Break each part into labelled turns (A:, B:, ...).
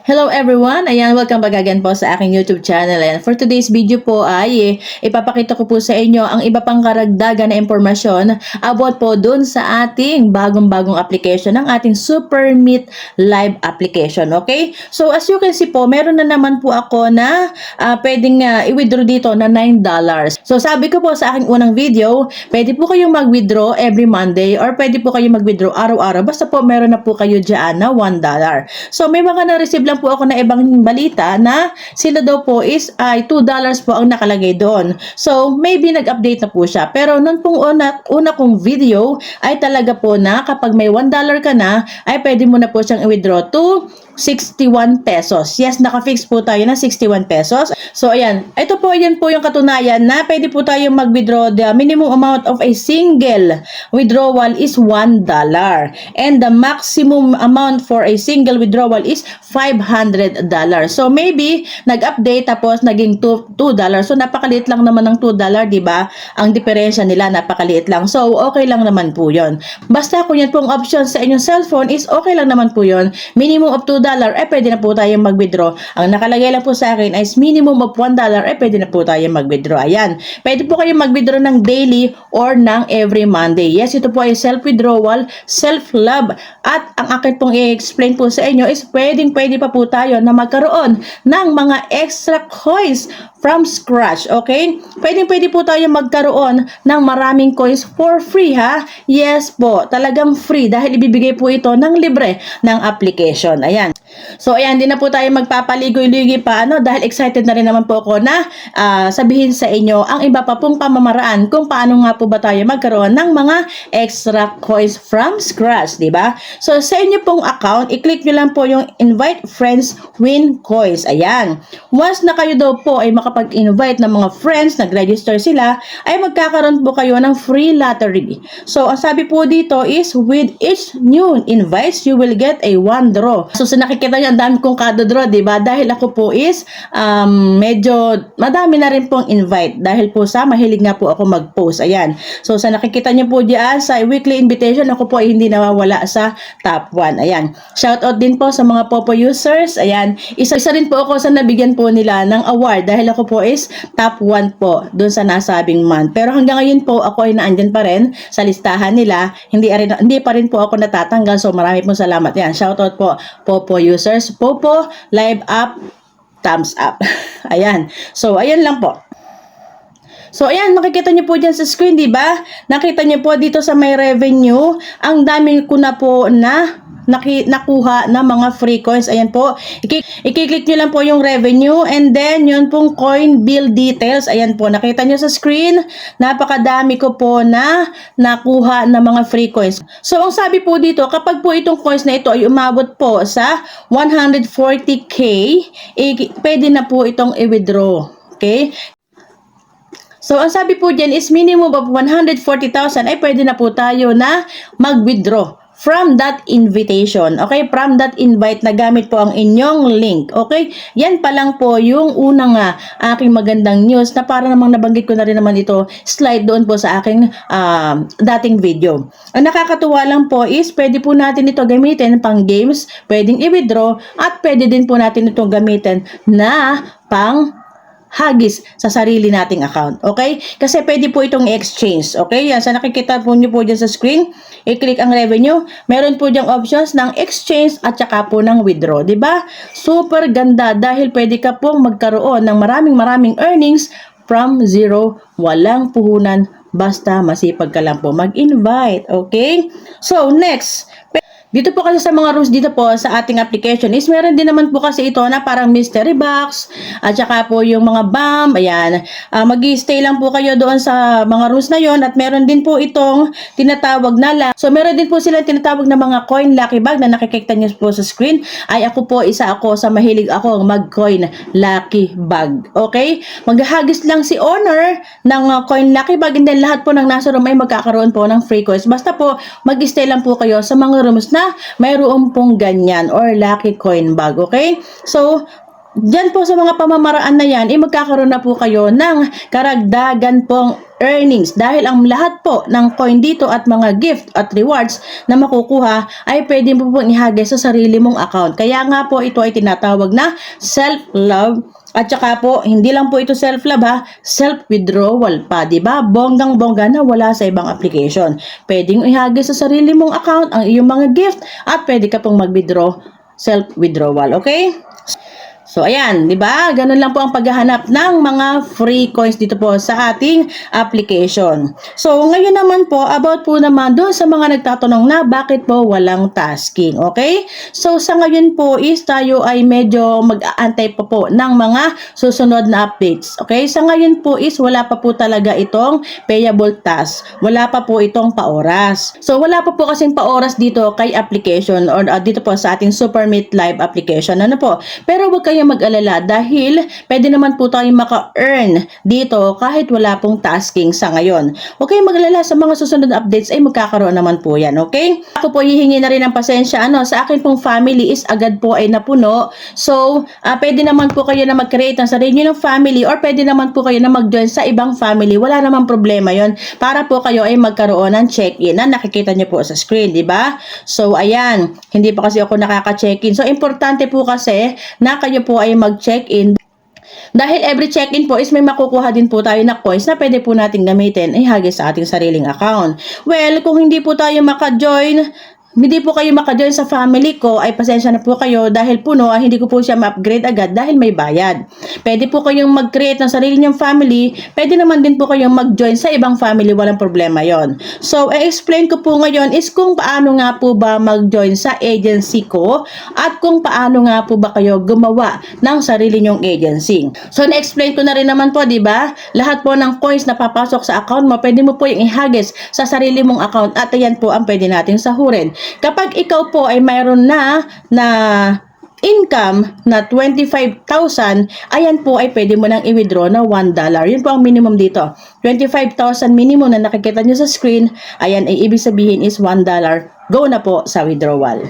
A: Hello everyone! Ayan, welcome back again po sa aking YouTube channel. And for today's video po ay ipapakita ko po sa inyo ang iba pang karagdagan na impormasyon about po dun sa ating bagong-bagong application, ng ating Super Meet Live application. Okay? So as you can see po, meron na naman po ako na pwedeng i-withdraw dito na $9. So sabi ko po sa aking unang video, pwede po kayong mag-withdraw every Monday or pwede po kayong mag-withdraw araw-araw. Basta po meron na po kayo dyan na $1. So may mga na-receive lang po ako na ibang balita na sila daw po is ay $2 po ang nakalagay doon. So maybe nag-update na po siya. Pero noon pong una kong video ay talaga po na kapag may $1 ka na ay pwede mo na po siyang i-withdraw to 61 pesos. Yes, naka-fix po tayo na 61 pesos. So ayan, ito po yan po yung katunayan na pwede po tayong mag-withdraw. The minimum amount of a single withdrawal is $1 and the maximum amount for a single withdrawal is $500. So maybe nag-update tapos naging $2. So napakaliit lang naman ng $2, di ba? Ang diferensya nila napakaliit lang. So okay lang naman po 'yon. Basta kung yan pong option sa inyong cellphone is okay lang naman po 'yon. Minimum of $2 pwede na po tayong mag-withdraw. Ang nakalagay lang po sa akin is minimum of $1 pwede na po tayong mag-withdraw. Ayan. Pwede po kayong mag-withdraw ng daily or ng every Monday. Yes, ito po ay self-withdrawal, self-love. At ang akin pong i-explain po sa inyo is pwede pa po tayo na magkaroon ng mga extra coins from scratch, okay? Pwede po tayo magkaroon ng maraming coins for free, ha? Yes po, talagang free dahil ibibigay po ito ng libre ng application. Ayan. So, ayan, din na po tayo magpapaligoy-ligoy pa, dahil excited na rin naman po ako na sabihin sa inyo ang iba pa pong pamamaraan kung paano nga po ba tayo magkaroon ng mga extra coins from scratch, di ba? So, sa inyo pong account, i-click nyo lang po yung invite friends win coins. Ayan. Once na kayo daw po ay makapag-invite ng mga friends, nag-register sila, ay magkakaroon po kayo ng free lottery. So, ang sabi po dito is, with each new invites, you will get a one draw. So, sa nakikita nyo, ang dami kong kada draw, diba? Dahil ako po is, medyo madami na rin pong invite. Dahil po sa mahilig nga po ako mag-post. Ayan. So, sa nakikita nyo po diyan, sa weekly invitation, ako po ay hindi nawawala sa top 1. Ayan. Shoutout din po sa mga Popo users. Ayan. Isa rin po ako sa nabigyan po nila ng award dahil ako po is top 1 po doon sa nasabing month. Pero hanggang ngayon po ako ay naandyan pa rin sa listahan nila. Hindi pa rin po ako natatanggal. So marami pong salamat. Yan, shoutout po Popo users. Popo live up, thumbs up. Ayan. So ayan lang po. So, ayan, nakikita nyo po dyan sa screen, di ba? Nakita nyo po dito sa may revenue, ang dami ko na po na nakuha na mga free coins. Ayan po, i-click nyo lang po yung revenue and then yun pong coin bill details. Ayan po, nakita nyo sa screen, napakadami ko po na nakuha na mga free coins. So, ang sabi po dito, kapag po itong coins na ito ay umabot po sa 140k, pwede na po itong i-withdraw. Okay? So, ang sabi po dyan is minimum of 140,000 ay pwede na po tayo na mag-withdraw from that invitation. Okay? From that invite na gamit po ang inyong link. Okay? Yan pa lang po yung unang aking magandang news na para namang nabanggit ko na rin naman ito slide doon po sa aking dating video. Ang nakakatuwa lang po is pwede po natin ito gamitin pang games, pwedeng i-withdraw at pwede din po natin itong gamitin na pang hagis sa sarili nating account. Okay? Kasi pwede po itong exchange. Okay? Yan. Sa nakikita po nyo po dyan sa screen, i-click ang revenue. Meron po dyang options ng exchange at saka po ng withdraw. Diba? Super ganda dahil pwede ka pong magkaroon ng maraming earnings from zero. Walang puhunan. Basta masipag ka lang po mag-invite. Okay? So, next. Dito po kasi sa mga rules dito po sa ating application is meron din naman po kasi ito na parang mystery box at saka po yung mga bomb. Ayan. Mag-i-stay lang po kayo doon sa mga rules na yon at meron din po itong tinatawag na so meron din po silang tinatawag na mga coin lucky bag na nakikita niyo po sa screen. Ay ako po isa ako sa mahilig ako mag-coin lucky bag. Okay? Maghahagis lang si owner ng coin lucky bag and then lahat po ng nasa room ay magkakaroon po ng free coins. Basta po mag-stay lang po kayo sa mga rooms na mayroon pong ganyan or lucky coin bag, okay? So, Diyan po sa mga pamamaraan na yan, magkakaroon na po kayo ng karagdagan pong earnings dahil ang lahat po ng coin dito at mga gift at rewards na makukuha ay pwede mo pong ihagay sa sarili mong account. Kaya nga po ito ay tinatawag na self-love. At saka po, hindi lang po ito self-love ha, self-withdrawal pa, di ba? Bonggang-bongga na wala sa ibang application. Pwedeng ihagay sa sarili mong account ang iyong mga gift at pwede ka pong mag-withdraw self-withdrawal, okay? So, ayan, di ba? Ganun lang po ang paghahanap ng mga free coins dito po sa ating application. So, ngayon naman po, about po naman doon sa mga nagtatanong na bakit po walang tasking, okay? So, sa ngayon po is tayo ay medyo mag-aantay pa po ng mga susunod na updates, okay? Sa ngayon po is wala pa po talaga itong payable task. Wala pa po itong paoras. So, wala pa po kasing paoras dito kay application or dito po sa ating Supermeet Live application. Ano po? Pero wag kayong mag-alala dahil pwede naman po tayong maka-earn dito kahit wala pong tasking sa ngayon. Huwag kayong mag-alala, sa mga susunod na updates ay magkakaroon naman po yan, okay? Ako po hihingi na rin ng pasensya. Sa akin pong family is agad po ay napuno. So, pwede naman po kayo na mag-create ng sarili ng family or pwede naman po kayo na mag-join sa ibang family. Wala namang problema yon para po kayo ay magkaroon ng check-in na nakikita nyo po sa screen, di ba? So, ayan. Hindi pa kasi ako nakaka-check-in. So, importante po kasi na kayo po ay mag-check-in dahil every check-in po is may makukuha din po tayo na coins na pwede po natin gamitin ay hagis sa ating sariling account. Well, kung hindi po tayo maka-join, hindi po kayo maka-join sa family ko, ay pasensya na po kayo dahil puno, hindi ko po siya ma-upgrade agad dahil may bayad. Pwede po kayong mag-create ng sarili niyong family, pwede naman din po kayong mag-join sa ibang family, walang problema yon. So, i-explain ko po ngayon is kung paano nga po ba mag-join sa agency ko at kung paano nga po ba kayo gumawa ng sarili niyong agency. So, na-explain ko na rin naman po, di ba? Lahat po ng coins na papasok sa account mo, pwede mo po yung ihagis sa sarili mong account at ayan po ang pwede natin sahurin. Kapag ikaw po ay mayroon na income na 25,000, ayan po ay pwede mo nang i-withdraw na $1. Yun po ang minimum dito. 25,000 minimum na nakikita nyo sa screen, ayan ay ibig sabihin is $1. Go na po sa withdrawal.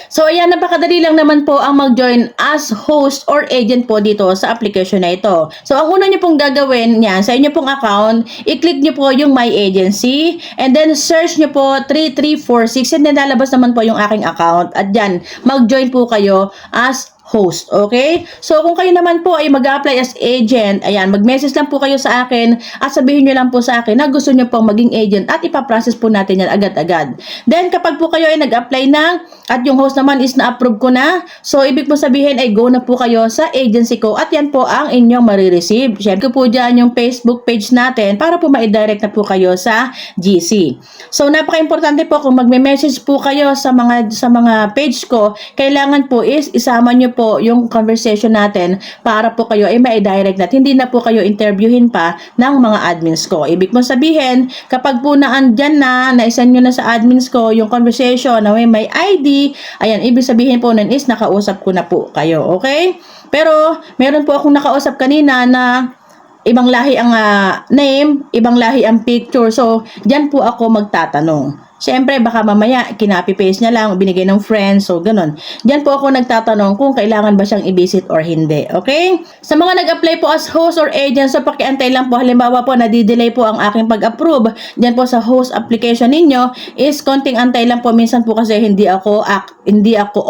A: So, ayan, napakadali lang naman po ang mag-join as host or agent po dito sa application na ito. So, ang una nyo pong gagawin niyan, sa inyo pong account, i-click nyo po yung My Agency, and then search nyo po 3346, and then lalabas naman po yung aking account. At dyan, mag-join po kayo as host, okay? So, kung kayo naman po ay mag-apply as agent, ayan, mag-message lang po kayo sa akin at sabihin nyo lang po sa akin na gusto nyo pong maging agent at ipaprocess po natin yan agad-agad. Then, kapag po kayo ay nag-apply na at yung host naman is na-approve ko na, so, ibig po sabihin ay go na po kayo sa agency ko at yan po ang inyong marireceive. Siyempre po dyan yung Facebook page natin para po ma-direct na po kayo sa GC. So, napaka-importante po kung magme-message po kayo sa mga page ko, kailangan po is isama nyo po yung conversation natin para po kayo ay ma-direct na hindi na po kayo interviewin pa ng mga admins ko. Ibig mo sabihin, kapag po naandyan na, na-send nyo na sa admins ko yung conversation na may ID, ayan, ibig sabihin po nun is nakausap ko na po kayo, okay? Pero, meron po akong nakausap kanina na ibang lahi ang name, ibang lahi ang picture. So, dyan po ako magtatanong. Siyempre, baka mamaya, kinopy-paste niya lang, binigay ng friends, so ganun. Diyan po ako nagtatanong kung kailangan ba siyang i-visit or hindi, okay? Sa mga nag-apply po as host or agent, so pakiantay lang po, halimbawa po, nadidelay po ang aking pag-approve, diyan po sa host application ninyo, is konting antay lang po, minsan po kasi hindi ako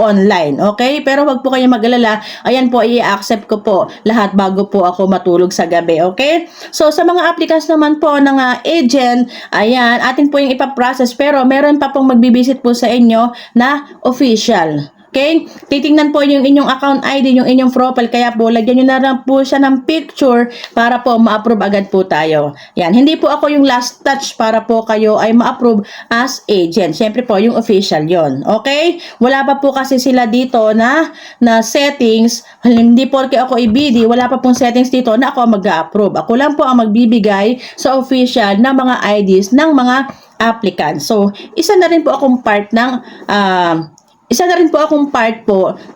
A: online, okay? Pero wag po kayo mag-alala, ayan po, i-accept ko po lahat bago po ako matulog sa gabi, okay? So, sa mga applicants naman po ng agent, ayan, atin po yung ipaprocess, pero meron pa pong magbibisit po sa inyo na official. Okay? Titingnan po yung inyong account ID, yung inyong profile. Kaya po, lagyan nyo na lang po siya ng picture para po ma-approve agad po tayo. Yan. Hindi po ako yung last touch para po kayo ay ma-approve as agent. Siyempre po, yung official yon. Okay? Wala pa po kasi sila dito na settings. Hindi po ako i-BD. Wala pa pong settings dito na ako mag-approve. Ako lang po ang magbibigay sa official na mga IDs ng mga applicants. So, isa na rin po akong part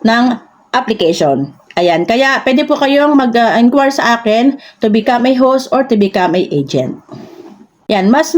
A: ng application. Ayan, kaya pwede po kayong mag-inquire sa akin to become a host or to become a agent. Yan, mas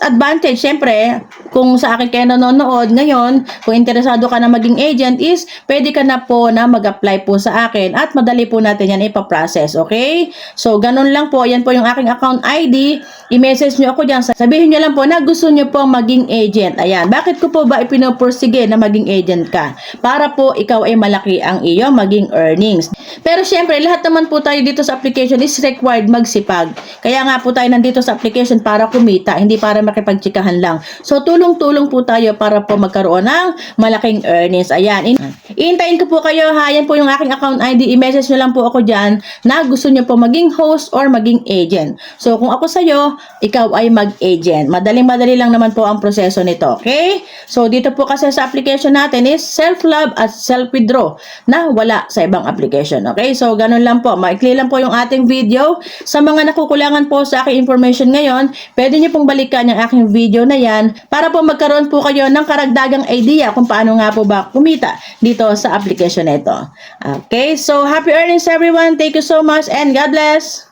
A: advantage, syempre, kung sa akin kayo nanonood ngayon, kung interesado ka na maging agent is, pwede ka na po na mag-apply po sa akin at madali po natin yan ipaprocess, okay? So, ganun lang po, yan po yung aking account ID, i-message nyo ako dyan, sabihin nyo lang po na gusto nyo po maging agent. Ayan, bakit ko po ba ipinopursige na maging agent ka? Para po ikaw ay malaki ang iyo maging earnings. Pero syempre, lahat naman po tayo dito sa application is required magsipag. Kaya nga po tayo nandito sa application para kumita, hindi para makipagtsikahan lang. So, tulong-tulong po tayo para po magkaroon ng malaking earnings. Ayan. Iintayin ko po kayo ha. Yan po yung aking account ID. I-message nyo lang po ako dyan na gusto nyo po maging host or maging agent. So, kung ako sa'yo, ikaw ay mag-agent. Madaling-madali lang naman po ang proseso nito. Okay? So, dito po kasi sa application natin is self-love at self-withdraw na wala sa ibang application. Okay? So, ganun lang po. Maikli lang po yung ating video. Sa mga nakukulangan po sa aking information ngayon, pwede nyo pong balikan yung aking video na yan para po magkaroon po kayo ng karagdagang idea kung paano nga po ba kumita dito sa application na ito. Okay? So, happy earnings everyone. Thank you so much and God bless!